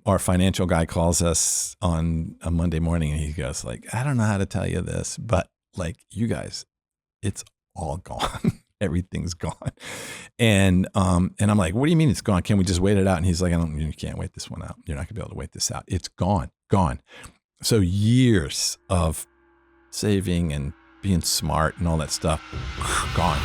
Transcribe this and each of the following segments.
our financial guy calls us on a Monday morning and he goes like, I don't know how to tell you this, but like you guys, it's all gone. Everything's gone. And I'm like, what do you mean it's gone? Can we just wait it out? And he's like, you can't wait this one out. You're not gonna be able to wait this out. It's gone. So years of saving and being smart and all that stuff, gone.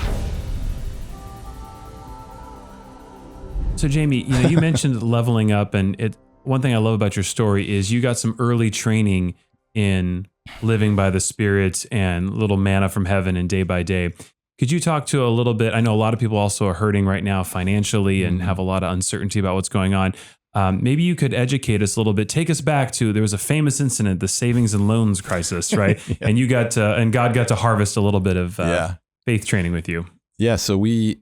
So Jamie, you mentioned leveling up, and one thing I love about your story is you got some early training in living by the Spirit and little manna from heaven and day by day. Could you talk to a little bit? I know a lot of people also are hurting right now financially and have a lot of uncertainty about what's going on. Maybe you could educate us a little bit. Take us back to, there was a famous incident, the savings and loans crisis, right? Yeah. And you got to, and God got to harvest a little bit of faith training with you. Yeah. So when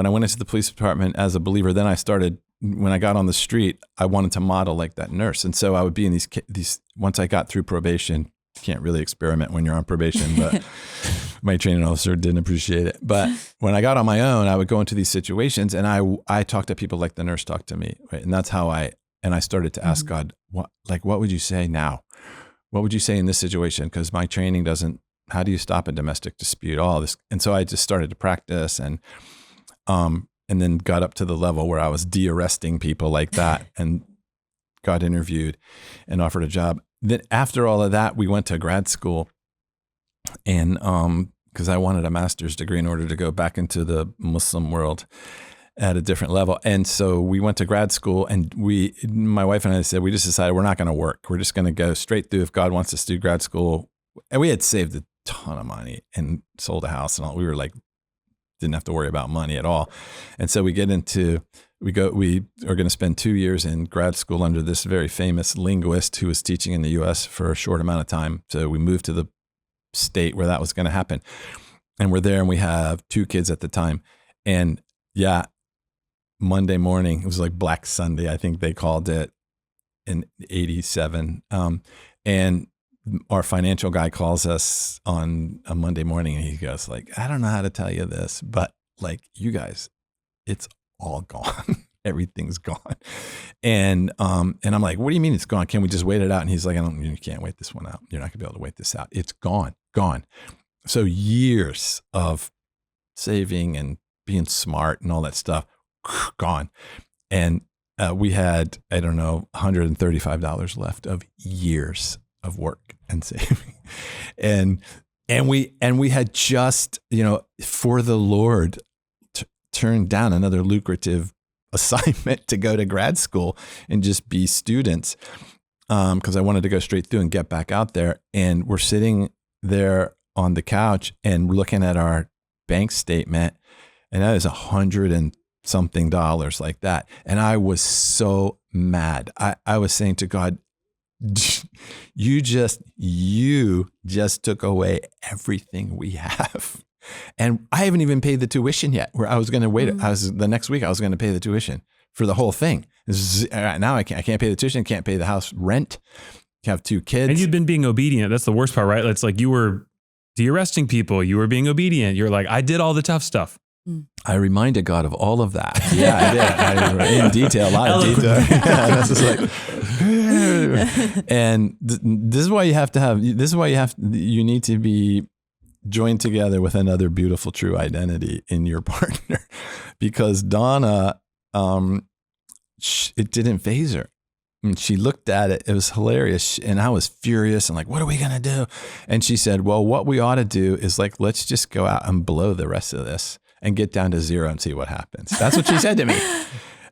I went into the police department as a believer, then I started, when I got on the street, I wanted to model like that nurse. And so I would be in these, once I got through probation, you can't really experiment when you're on probation, but my training officer didn't appreciate it. But when I got on my own, I would go into these situations and I talked to people like the nurse talked to me. Right? And that's how I started to ask God, what would you say now? What would you say in this situation? Because my training doesn't, how do you stop a domestic dispute? All this. And so I just started to practice and then got up to the level where I was de-arresting people like that and got interviewed and offered a job. Then after all of that, we went to grad school and because I wanted a master's degree in order to go back into the Muslim world at a different level. And so we went to grad school and my wife and I said, we just decided we're not going to work. We're just going to go straight through if God wants us to do grad school. And we had saved a ton of money and sold a house and all. We were like, didn't have to worry about money at all. And so we are going to spend 2 years in grad school under this very famous linguist who was teaching in the US for a short amount of time. So we moved to the state where that was going to happen. And we're there and we have 2 kids at the time. And yeah, Monday morning, it was like Black Sunday, I think they called it in 87. And our financial guy calls us on a Monday morning and he goes like, I don't know how to tell you this, but like you guys, it's all gone. Everything's gone. And I'm like, what do you mean it's gone? Can we just wait it out? And he's like, you can't wait this one out. You're not gonna be able to wait this out. It's gone. So years of saving and being smart and all that stuff, gone. And we had, I don't know, $135 left of years of work and saving. And we had just, for the Lord, turned down another lucrative assignment to go to grad school and just be students. Because I wanted to go straight through and get back out there. And we're sitting there on the couch and we're looking at our bank statement, and that is $100 and something like that. And I was so mad. I was saying to God, you just took away everything we have. And I haven't even paid the tuition yet, where I was going to wait. The next week I was going to pay the tuition for the whole thing. Now I can't pay the tuition, can't pay the house rent. You have 2 kids. And you've been being obedient. That's the worst part, right? It's like you were de-arresting people. You were being obedient. You're like, I did all the tough stuff. I reminded God of all of that. Yeah, I did. In detail, a lot of detail. Yeah, that's just like, and this is why you need to be joined together with another beautiful, true identity in your partner, because Donna, it didn't faze her. And she looked at it. It was hilarious. And I was furious and like, what are we going to do? And she said, well, what we ought to do is like, let's just go out and blow the rest of this and get down to 0 and see what happens. That's what she said to me.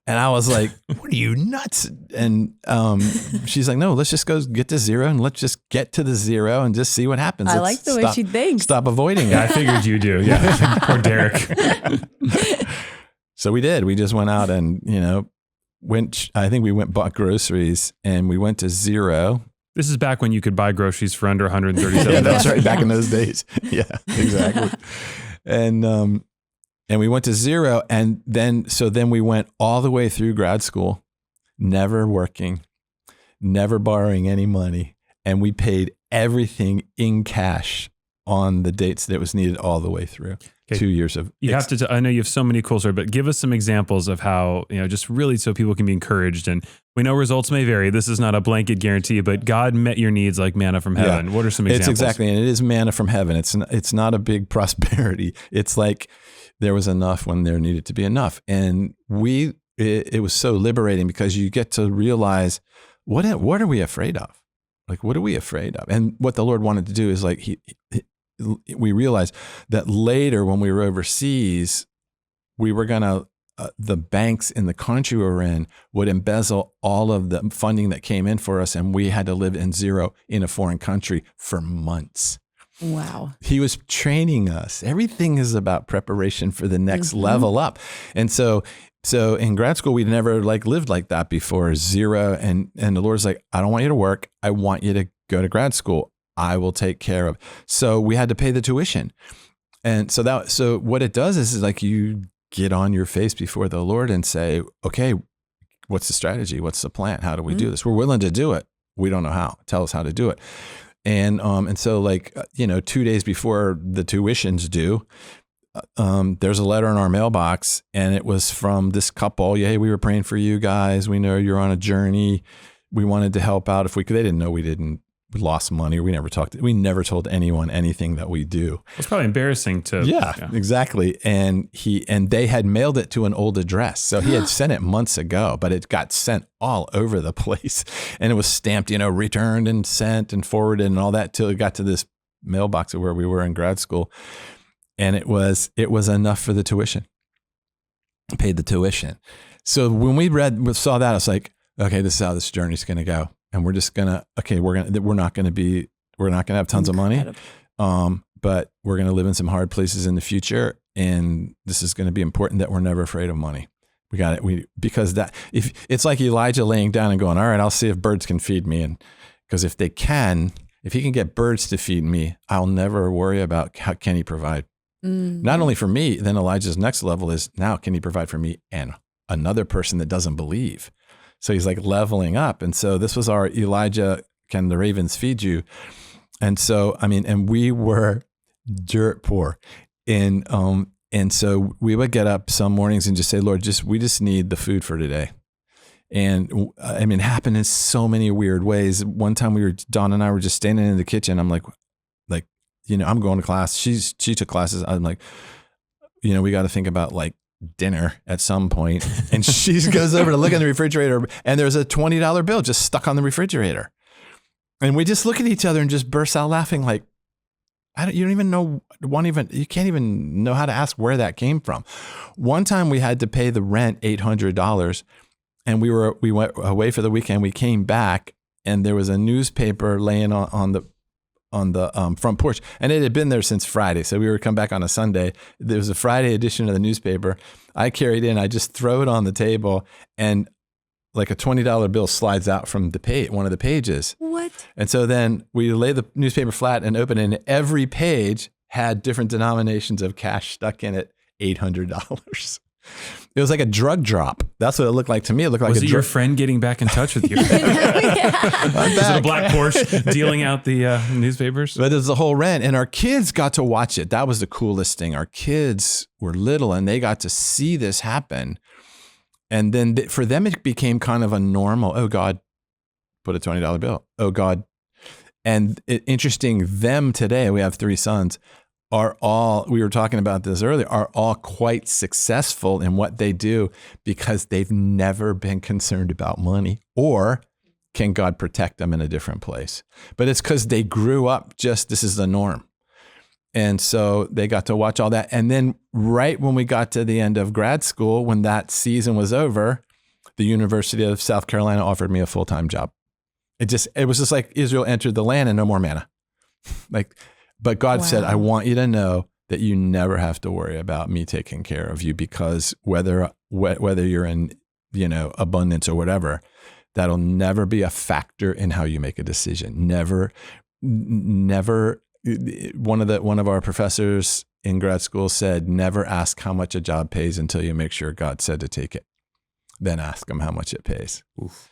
And I was like, what are you, nuts? And she's like, no, let's just go get to 0 and let's just get to the 0 and just see what happens. I like the way she thinks. Stop avoiding it. Yeah, I figured you do. Yeah. Poor Derek. So we did. We just went out and, bought groceries and we went to 0. This is back when you could buy groceries for under $137. Yeah, that's right. Back in those days. Yeah, exactly. And we went to 0. And then we went all the way through grad school, never working, never borrowing any money. And we paid everything in cash on the dates that was needed all the way through. Okay. 2 years of. You have to. I know you have so many cool stories, but give us some examples of how, just really so people can be encouraged. And we know results may vary. This is not a blanket guarantee, but God met your needs like manna from heaven. What are some examples? It's exactly, and it is manna from heaven. It's not a big prosperity. It's like there was enough when there needed to be enough, and it was so liberating because you get to realize what are we afraid of? Like, what are we afraid of? And what the Lord wanted to do is like we realized that later when we were overseas, we were going to, the banks in the country we were in would embezzle all of the funding that came in for us. And we had to live in zero in a foreign country for months. Wow. He was training us. Everything is about preparation for the next level up. And so in grad school, we'd never lived like that before, zero. And the Lord's like, I don't want you to work. I want you to go to grad school. I will take care of. So we had to pay the tuition. And so what it does is like you get on your face before the Lord and say, okay, what's the strategy? What's the plan? How do we do this? We're willing to do it. We don't know how. Tell us how to do it. And so 2 days before the tuition's due, there's a letter in our mailbox, and it was from this couple. Yeah, hey, we were praying for you guys. We know you're on a journey. We wanted to help out if we could. They didn't know we lost money. We never told anyone anything that we do. It's probably embarrassing to. Yeah, exactly. And they had mailed it to an old address. So he had sent it months ago, but it got sent all over the place, and it was stamped, returned and sent and forwarded and all that till it got to this mailbox of where we were in grad school. And it was enough for the tuition. I paid the tuition. So when we saw that, I was like, okay, this is how this journey's going to go. And we're just going to, we're not going to have tons of money. But we're going to live in some hard places in the future. And this is going to be important that we're never afraid of money. We got it. Because if it's like Elijah laying down and going, all right, I'll see if birds can feed me. And because if he can get birds to feed me, I'll never worry about how can he provide. Not only for me, then Elijah's next level is now, can he provide for me and another person that doesn't believe? So he's like leveling up. And so this was our Elijah, can the ravens feed you? And so, and we were dirt poor. And so we would get up some mornings and just say, Lord, we just need the food for today. And it happened in so many weird ways. One time Dawn and I were just standing in the kitchen. I'm like, I'm going to class. She took classes. I'm like, we got to think about dinner at some point. And she goes over to look in the refrigerator, and there's a $20 bill just stuck on the refrigerator. And we just look at each other and just burst out laughing. Like, you don't even know, you can't even know how to ask where that came from. One time we had to pay the rent $800, and we went away for the weekend. We came back, and there was a newspaper laying on the front porch, and it had been there since Friday. So we were come back on a Sunday. There was a Friday edition of the newspaper. I carried in, I just throw it on the table, and like a $20 bill slides out from one of the pages. What? And so then we lay the newspaper flat and open it, and every page had different denominations of cash stuck in it, $800. It was like a drug drop. That's what it looked like to me. It looked like your friend getting back in touch with you? Is it a black Porsche dealing out the newspapers? But there's the whole rent, and our kids got to watch it. That was the coolest thing. Our kids were little, and they got to see this happen. And then for them, it became kind of a normal, oh, God, put a $20 bill. Oh, God. And interesting, them today, we have 3 sons, are all, we were talking about this earlier, are all quite successful in what they do because they've never been concerned about money, or can God protect them in a different place? But it's because they grew up this is the norm. And so they got to watch all that. And then right when we got to the end of grad school, when that season was over, the University of South Carolina offered me a full-time job. It was just like Israel entered the land and no more manna. But God said, I want you to know that you never have to worry about me taking care of you, because whether you're in, abundance or whatever, that'll never be a factor in how you make a decision. Never. One of our professors in grad school said, never ask how much a job pays until you make sure God said to take it. Then ask him how much it pays. Oof.